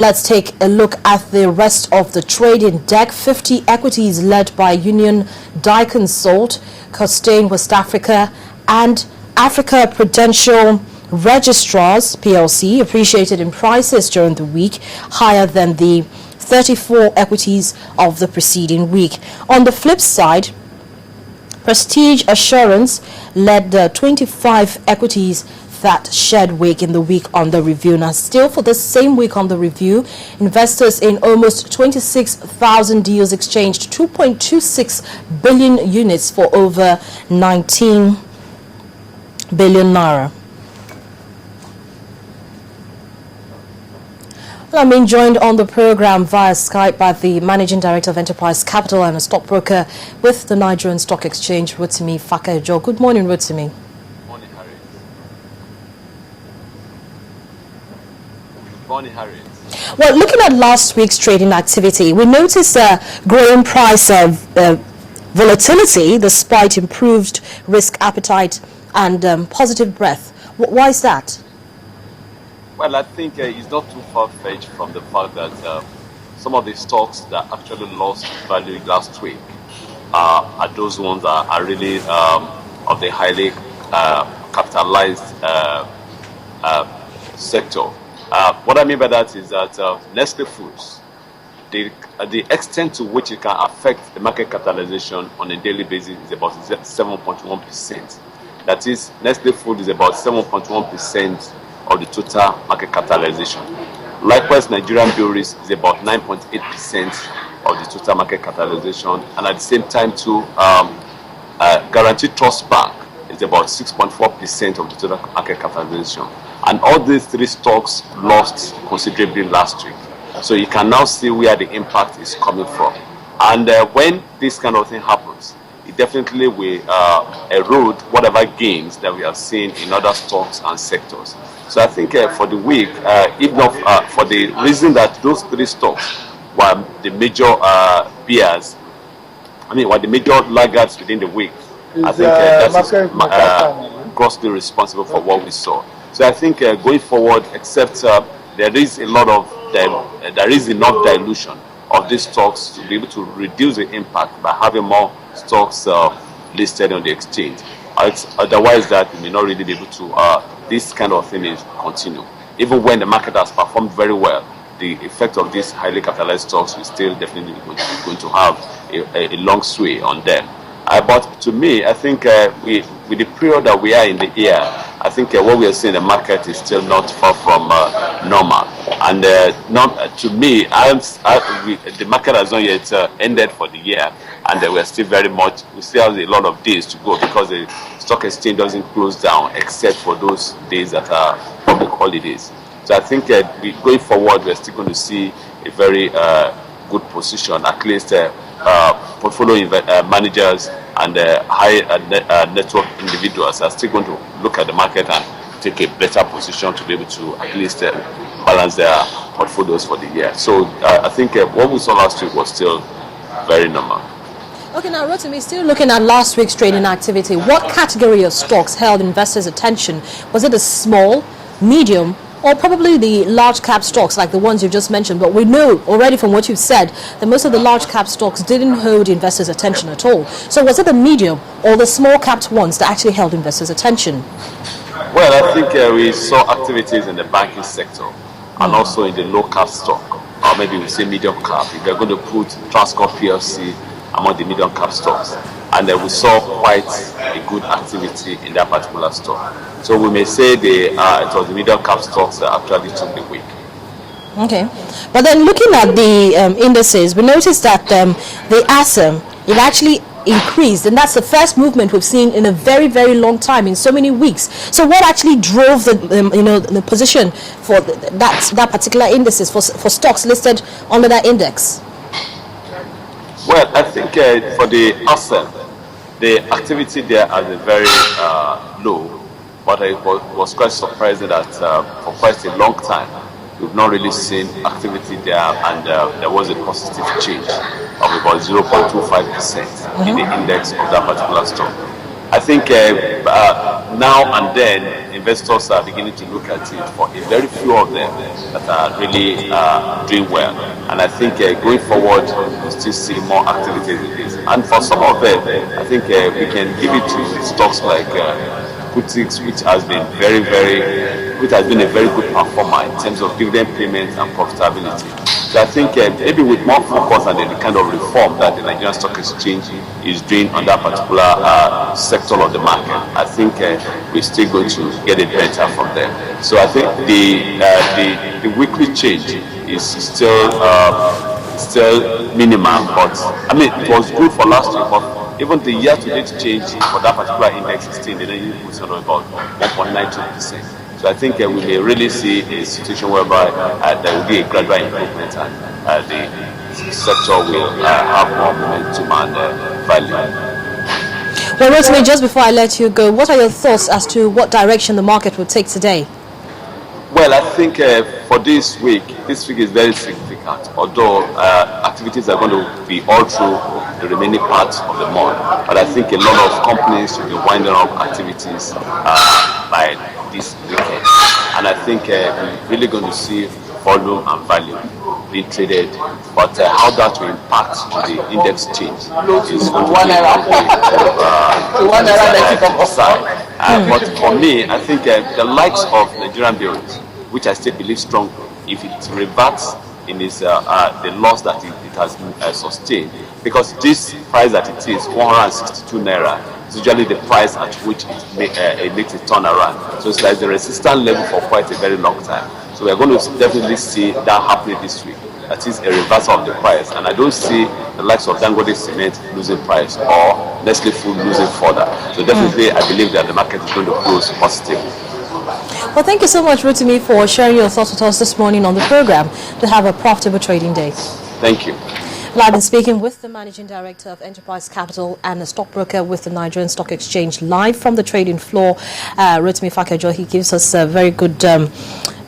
Let's take a look at the rest of the trading deck. 50 equities led by Union Dye Consult, Costain West Africa, and Africa Prudential Registrars PLC appreciated in prices during the week, higher than the 34 equities of the preceding week. On the flip side, Prestige Assurance led the 25 equities that shed weight in the week on the review. Now, still for the same week on the review, investors in almost 26,000 deals exchanged 2.26 billion units for over 19 billion naira. Well, I'm being joined on the program via Skype by the Managing Director of Enterprise Capital and a stockbroker with the Nigerian Stock Exchange, Rotimi Fakajo. Good morning, Rotimi. Well, looking at last week's trading activity, we noticed a growing price of volatility despite improved risk appetite and positive breadth. Why is that? Well, I think it's not too far-fetched from the fact that some of the stocks that actually lost value last week are those ones that are really of the highly capitalized sector. What I mean by that is that Nestle Foods, the extent to which it can affect the market capitalization on a daily basis is about 7.1%. That is, Nestle Foods is about 7.1% of the total market capitalization. Likewise, Nigerian Breweries is about 9.8% of the total market capitalization, and at the same time, too, Guaranteed Trust Bank is about 6.4% of the total market capitalization. And all these three stocks lost considerably last week. So you can now see where the impact is coming from. And when this kind of thing happens, it definitely will erode whatever gains that we have seen in other stocks and sectors. So I think for the week, if not for the reason that those three stocks were the major were the major laggards within the week, I think that's grossly responsible for what we saw. So I think going forward, except there is enough dilution of these stocks to be able to reduce the impact by having more stocks listed on the exchange. Otherwise, that we may not really be able to. This kind of thing is continue. Even when the market has performed very well, the effect of these highly capitalized stocks is still definitely going to have a long sway on them. But to me, I think with the period that we are in the year, I think what we are seeing in the market is still not far from normal. And to me, the market has not yet ended for the year, and we're still we still have a lot of days to go because the stock exchange doesn't close down except for those days that are public holidays. So I think going forward, we're still going to see a very good position, at least portfolio managers and high network individuals are still going to look at the market and take a better position to be able to at least balance their portfolios for the year. So I think what we saw last week was still very normal. Okay, now Rotimi, still looking at last week's trading activity, what category of stocks held investors' attention? Was it the small, medium, or probably the large cap stocks like the ones you've just mentioned? But we know already from what you've said that most of the large cap stocks didn't hold investors' attention at all. So was it the medium or the small capped ones that actually held investors' attention? Well, I think we saw activities in the banking sector and also in the low cap stock, or maybe we say medium cap. If you're going to put Transcorp PLC among the medium cap stocks, and we saw quite a good activity in that particular stock. So we may say it was the medium cap stocks that actually took the week. Okay, but then looking at the indices, we noticed that the ASM, it actually increased, and that's the first movement we've seen in a very, very long time, in so many weeks. So what actually drove the position for that particular indices for stocks listed under that index? Well, I think for the ASM, the activity there has been very low, but it was quite surprising that for quite a long time we've not really seen activity there, and there was a positive change of about 0.25% in the index of that particular stock. I think now and then investors are beginning to look at it. For a very few of them that are really doing well, and I think going forward we'll still see more activities in this. And for some of them, I think we can give it to stocks like Putix, which has been which has been a very good performer in terms of dividend payments and profitability. So I think maybe with more focus on the kind of reform that the Nigerian Stock Exchange is doing on that particular sector of the market, I think we're still going to get it better from there. So I think the weekly change is still minimal, but I mean it was good for last week, but even the year-to-date change for that particular index is still in the position of about 1.92%. So I think we may really see a situation whereby there will be a gradual improvement and the sector will have more momentum and value. Well, Rotimi, just before I let you go, what are your thoughts as to what direction the market will take today? Well, I think for this week is very significant, although activities are going to be all through the remaining parts of the month. But I think a lot of companies will be winding up activities by this weekend. And I think we're really going to see volume and value being traded. But how that will impact the index change is going to be but for me, I think the likes of Nigerian bureaus, which I still believe strongly, if it reverts in its the loss that it has sustained, because this price that it is 462 naira is usually the price at which it makes a turnaround. So it's like the resistance level for quite a very long time. So we're going to definitely see that happening this week. That is a reversal of the price, and I don't see the likes of Dangote Cement losing price or Nestle Food losing further. So definitely, I believe that the market is going to close positively. Well, thank you so much, Rotimi, for sharing your thoughts with us this morning on the program. To have a profitable trading day. Thank you. Well, I've been speaking with the Managing Director of Enterprise Capital and a stockbroker with the Nigerian Stock Exchange live from the trading floor, Rotimi Fakejo. He gives us very good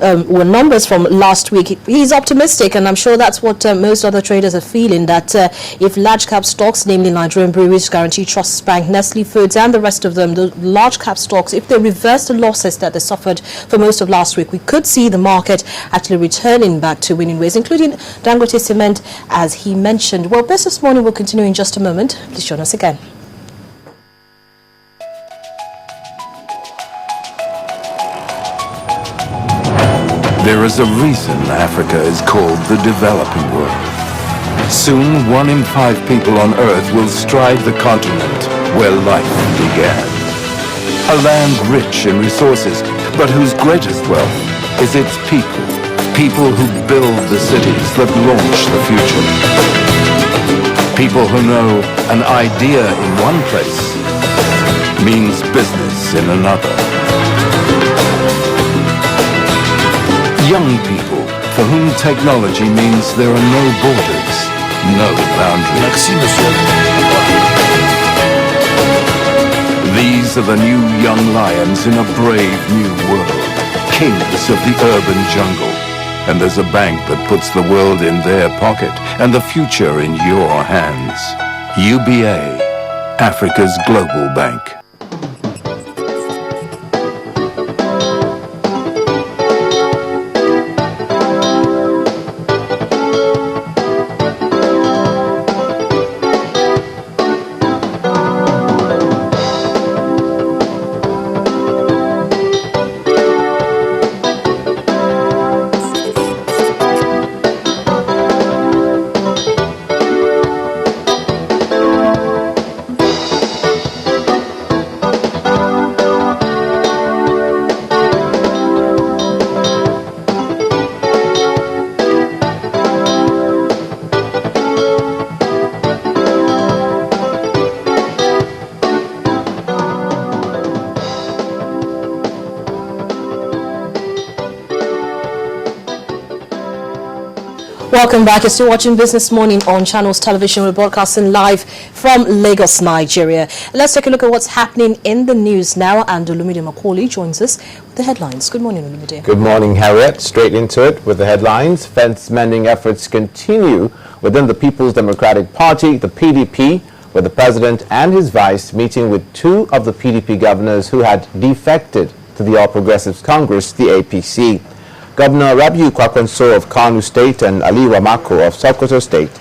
numbers from last week. He's optimistic, and I'm sure that's what most other traders are feeling, that if large cap stocks, namely Nigerian breweries, Guarantee Trust Bank, Nestle Foods and the rest of them, the large cap stocks, if they reverse the losses that they suffered for most of last week, we could see the market actually returning back to winning ways, including Dangote Cement, as he mentioned. Well, Business Morning will continue in just a moment. Please join us again. There is a reason Africa is called the developing world. Soon, 1 in 5 people on Earth will stride the continent where life began. A land rich in resources, but whose greatest wealth is its people. People who build the cities that launch the future. People who know an idea in one place means business in another. Young people for whom technology means there are no borders, no boundaries. These are the new young lions in a brave new world, kings of the urban jungle. And there's a bank that puts the world in their pocket and the future in your hands. UBA, Africa's global bank. Welcome back. You're still watching Business Morning on Channels Television. We're broadcasting live from Lagos, Nigeria. Let's take a look at what's happening in the news now. And Olumide Macaulay joins us with the headlines. Good morning, Olumide. Good morning, Harriet. Straight into it with the headlines. Fence mending efforts continue within the People's Democratic Party, the PDP, with the president and his vice meeting with two of the PDP governors who had defected to the All Progressives Congress, the APC. Governor Rabiu Kwakwanso of Kano State and Ali Ramako of Sokoto State